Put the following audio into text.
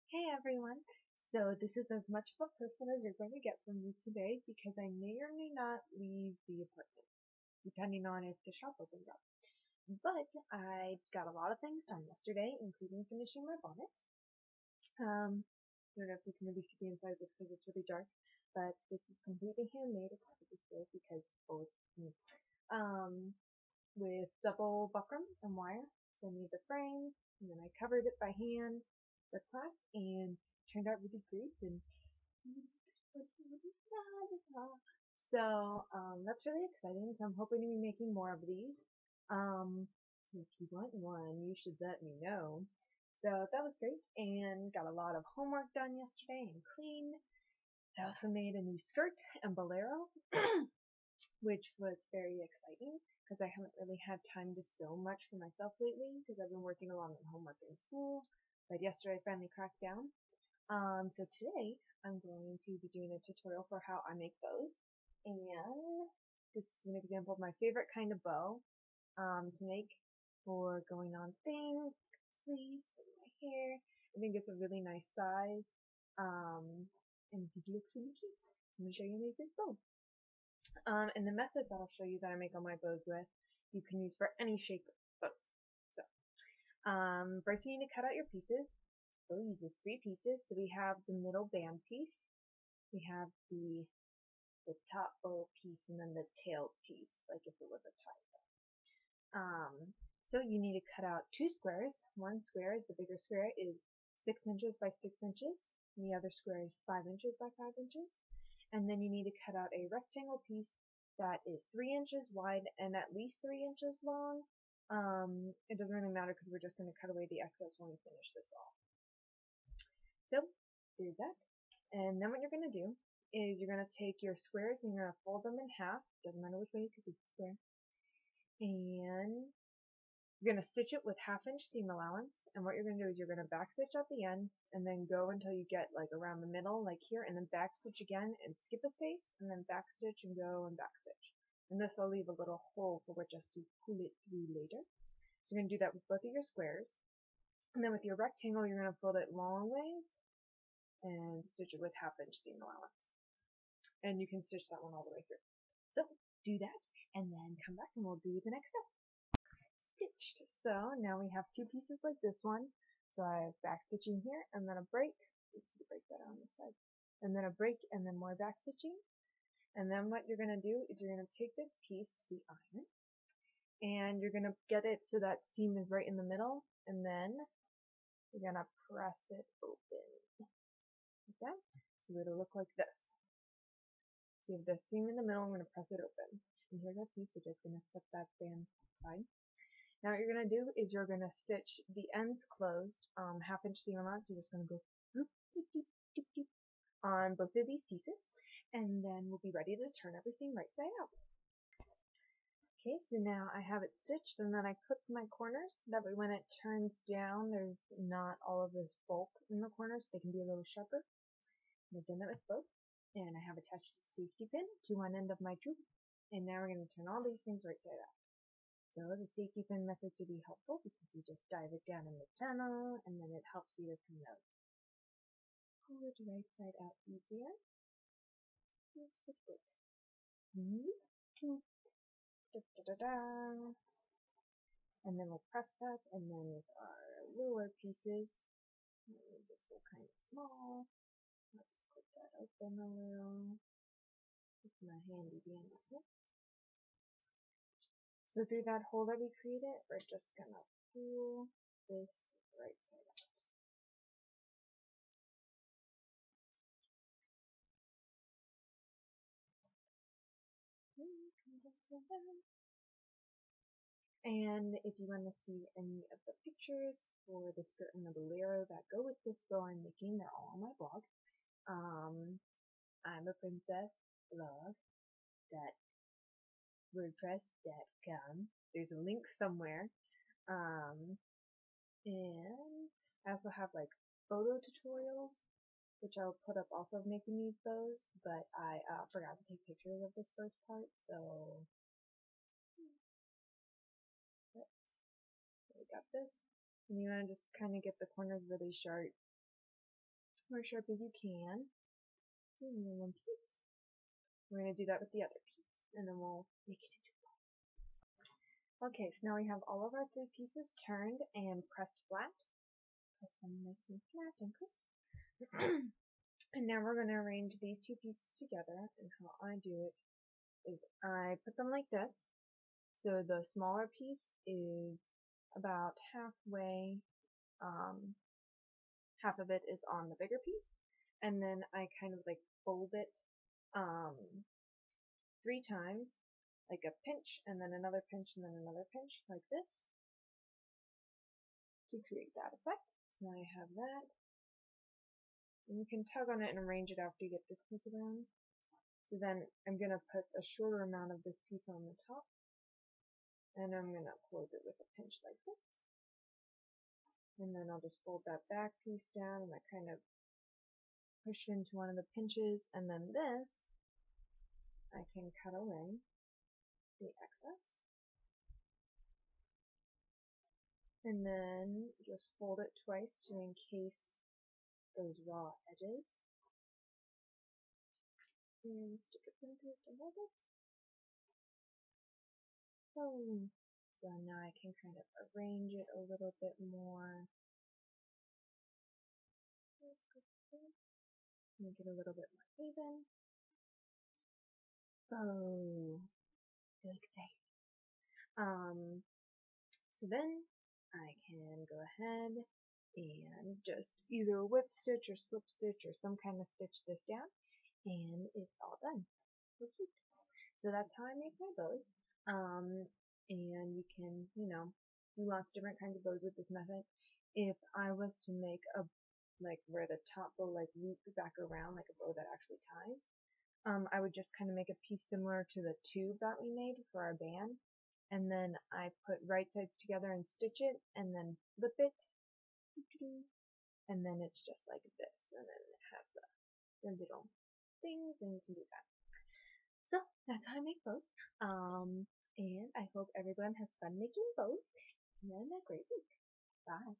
Hey everyone! So this is as much of a person as you're going to get from me today because I may or may not leave the apartment, depending on if the shop opens up. But I got a lot of things done yesterday, including finishing my bonnet. I don't know if you can really see the inside of this because it's really dark, but this is completely handmade except for this bit because it was me. With double buckram and wire. So I made the frame, and then I covered it by hand with class, and it turned out really great. And so that's really exciting. So I'm hoping to be making more of these. So if you want one, you should let me know. So that was great, and got a lot of homework done yesterday and cleaned. I also made a new skirt and bolero, which was very exciting because I haven't really had time to sew much for myself lately because I've been working a lot on homework in school. But yesterday I finally cracked down. So today I'm going to be doing a tutorial for how I make bows. And this is an example of my favorite kind of bow to make for going on things, sleeves, for my hair. I think it's a really nice size. And I think it looks really cute. So I'm going to show you how to make this bow. And the method that I'll show you that I make all my bows with, you can use for any shape bows. So, first you need to cut out your pieces. Bow uses 3 pieces. So we have the middle band piece, we have the top bow piece, and then the tails piece, like if it was a tie bow. So you need to cut out 2 squares. One square is the bigger square is 6 inches by 6 inches, and the other square is 5 inches by 5 inches. And then you need to cut out a rectangle piece that is 3 inches wide and at least 3 inches long. It doesn't really matter because we're just going to cut away the excess when we finish this off. So there's that. And then what you're going to do is you're going to take your squares and you're going to fold them in half. Doesn't matter which way because it's a square. And you're going to stitch it with 1/2 inch seam allowance, and what you're going to do is you're going to backstitch at the end and then go until you get like around the middle, like here, and then backstitch again and skip a space, and then backstitch and go and backstitch. And this will leave a little hole for which us to pull it through later. So you're going to do that with both of your squares. And then with your rectangle, you're going to fold it long ways and stitch it with 1/2 inch seam allowance. And you can stitch that one all the way through. So do that, and then come back and we'll do the next step. Stitched. So now we have 2 pieces like this one. So I have back stitching here and then a break. Let's see the break better on this side. And then a break and then more back stitching. And then what you're going to do is you're going to take this piece to the iron and you're going to get it so that seam is right in the middle, and then you're going to press it open. Like that. So it'll look like this. So you have the seam in the middle, I'm going to press it open. And here's our piece, we're just going to set that band aside. Now what you're going to do is you're going to stitch the ends closed, 1/2 inch seam allowance. You're just going to go doop, doop, doop, doop, doop, on both of these pieces, and then we'll be ready to turn everything right side out. Okay, so now I have it stitched, and then I clipped my corners so that way when it turns down there's not all of this bulk in the corners, they can be a little sharper. I've done that with both, and I have attached a safety pin to one end of my tube, and now we're going to turn all these things right side out. So the safety pin methods will be helpful because you just dive it down in the tunnel, and then it helps you to kind of pull it right side out easier. Let's put it. And then we'll press that, and then with our lower pieces, this will kind of small. I'll just clip that open a little with my handy dandy snips. So through that hole that we created, we're just gonna pull this right side out. And if you want to see any of the pictures for the skirt and the bolero that go with this bow I'm making, they're all on my blog. I'm a princess blog.wordpress.com. There's a link somewhere. And I also have like photo tutorials, which I'll put up also of making these bows, but I forgot to take pictures of this first part, so we got this. And you want to just kind of get the corners really sharp or sharp as you can. And then one piece. We're going to do that with the other piece, and then we'll make it into a ball. Okay, so now we have all of our 3 pieces turned and pressed flat. Press them nice and flat and crisp. And now we're going to arrange these 2 pieces together, and how I do it is I put them like this. So the smaller piece is about halfway, half of it is on the bigger piece, and then I kind of like fold it 3 times, like a pinch, and then another pinch, and then another pinch, like this, to create that effect. So now I have that. And you can tug on it and arrange it after you get this piece around. So then I'm going to put a shorter amount of this piece on the top, and I'm going to close it with a pinch like this. And then I'll just fold that back piece down, and I kind of push it into one of the pinches, and then this, I can cut away the excess. And then just fold it twice to encase those raw edges. And stick it in there to hold it. Boom. So now I can kind of arrange it a little bit more. Make it a little bit more even. Oh, feel excited. So then I can go ahead and just either whip stitch or slip stitch or some kind of stitch this down, and it's all done. So cute. So that's how I make my bows. And you can, do lots of different kinds of bows with this method. If I was to make a, like where the top bow like loop back around, like a bow that actually ties, I would just kind of make a piece similar to the tube that we made for our band, and then I put right sides together and stitch it, and then flip it, and then it's just like this, and then it has the little things, and you can do that. So that's how I make bows. And I hope everyone has fun making bows, and a great week. Bye.